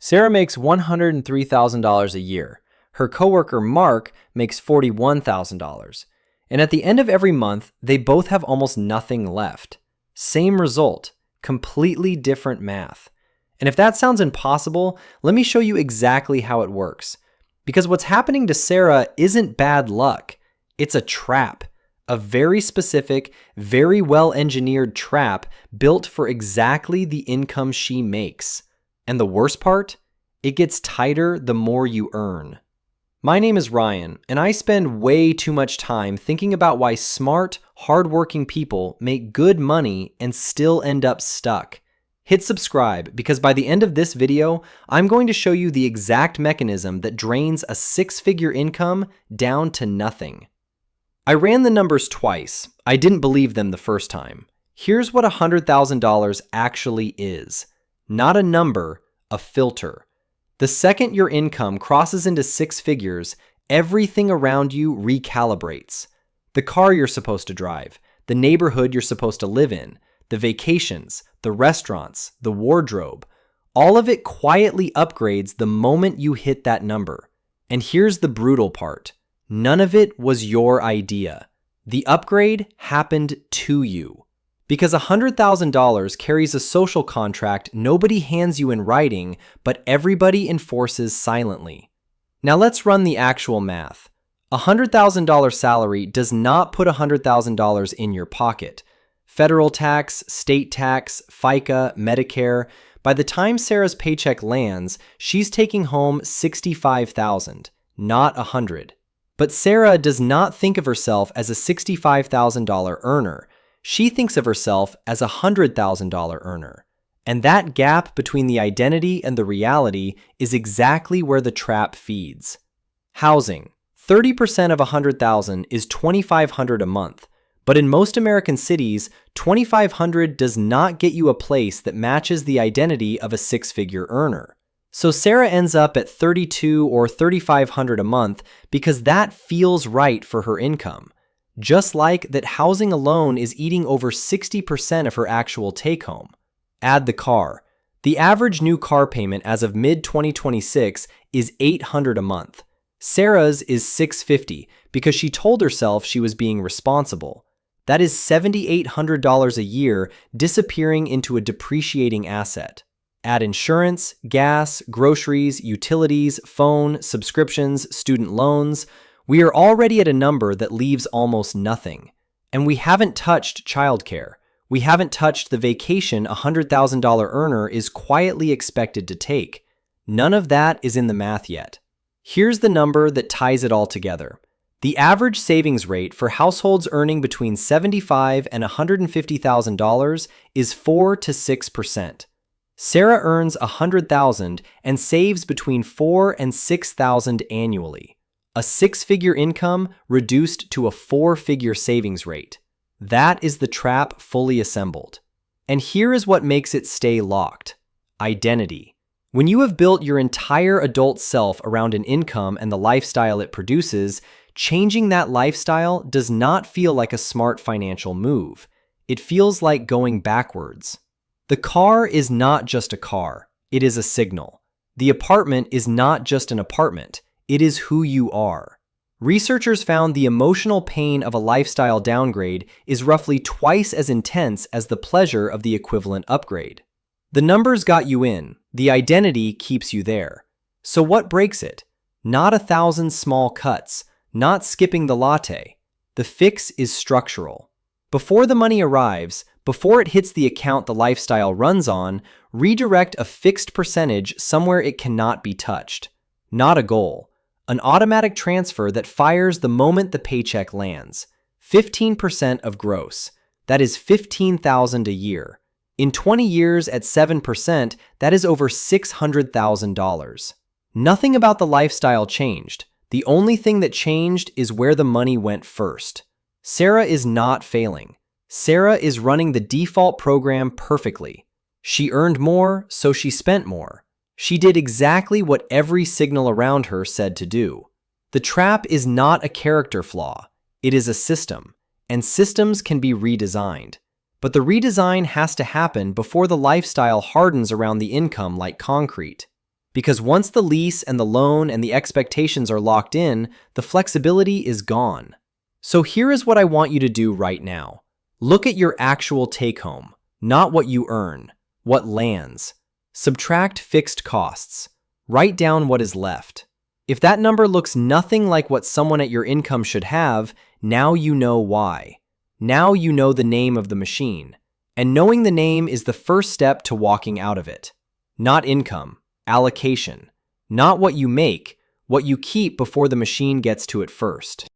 Sarah makes $103,000 a year. Her coworker Mark makes $41,000. And at the end of every month, they both have almost nothing left. Same result, completely different math. And if that sounds impossible, let me show you exactly how it works. Because what's happening to Sarah isn't bad luck. It's a trap. A very specific, very well-engineered trap built for exactly the income she makes. And the worst part? It gets tighter the more you earn. My name is Ryan, and I spend way too much time thinking about why smart, hardworking people make good money and still end up stuck. Hit subscribe because by the end of this video, I'm going to show you the exact mechanism that drains a six-figure income down to nothing. I ran the numbers twice. I didn't believe them the first time. Here's what $100,000 actually is. Not a number, a filter. The second your income crosses into six figures, everything around you recalibrates. The car you're supposed to drive, the neighborhood you're supposed to live in, the vacations, the restaurants, the wardrobe, all of it quietly upgrades the moment you hit that number. And here's the brutal part. None of it was your idea. The upgrade happened to you. Because $100,000 carries a social contract nobody hands you in writing, but everybody enforces silently. Now let's run the actual math. A $100,000 salary does not put $100,000 in your pocket. Federal tax, state tax, FICA, Medicare. By the time Sarah's paycheck lands, she's taking home $65,000, not $100,000. But Sarah does not think of herself as a $65,000 earner. She thinks of herself as a $100,000 earner. And that gap between the identity and the reality is exactly where the trap feeds. Housing. 30% of $100,000 is $2,500 a month. But in most American cities, $2,500 does not get you a place that matches the identity of a six-figure earner. So Sarah ends up at $3,200 or $3,500 a month because that feels right for her income. Just like that housing alone is eating over 60% of her actual take-home. Add the car. The average new car payment as of mid-2026 is $800 a month. Sarah's is $650 because she told herself she was being responsible. That is $7,800 a year disappearing into a depreciating asset. Add insurance, gas, groceries, utilities, phone, subscriptions, student loans. We are already at a number that leaves almost nothing. And we haven't touched childcare. We haven't touched the vacation a $100,000 earner is quietly expected to take. None of that is in the math yet. Here's the number that ties it all together. The average savings rate for households earning between $75,000 and $150,000 is 4 to 6%. Sarah earns $100,000 and saves between $4,000 and $6,000 annually. A six-figure income reduced to a four-figure savings rate. That is the trap fully assembled. And here is what makes it stay locked. Identity. When you have built your entire adult self around an income and the lifestyle it produces, changing that lifestyle does not feel like a smart financial move. It feels like going backwards. The car is not just a car. It is a signal. The apartment is not just an apartment. It is who you are. Researchers found the emotional pain of a lifestyle downgrade is roughly twice as intense as the pleasure of the equivalent upgrade. The numbers got you in. The identity keeps you there. So what breaks it? Not 1,000 small cuts, not skipping the latte. The fix is structural. Before the money arrives, before it hits the account the lifestyle runs on, redirect a fixed percentage somewhere it cannot be touched. Not a goal. An automatic transfer that fires the moment the paycheck lands. 15% of gross. That is $15,000 a year. In 20 years at 7%, that is over $600,000. Nothing about the lifestyle changed. The only thing that changed is where the money went first. Sarah is not failing. Sarah is running the default program perfectly. She earned more, so she spent more. She did exactly what every signal around her said to do. The trap is not a character flaw. It is a system, and systems can be redesigned. But the redesign has to happen before the lifestyle hardens around the income like concrete. Because once the lease and the loan and the expectations are locked in, the flexibility is gone. So here is what I want you to do right now. Look at your actual take-home, not what you earn, what lands. Subtract fixed costs. Write down what is left. If that number looks nothing like what someone at your income should have, now you know why. Now you know the name of the machine. And knowing the name is the first step to walking out of it. Not income, allocation. Not what you make, what you keep before the machine gets to it first.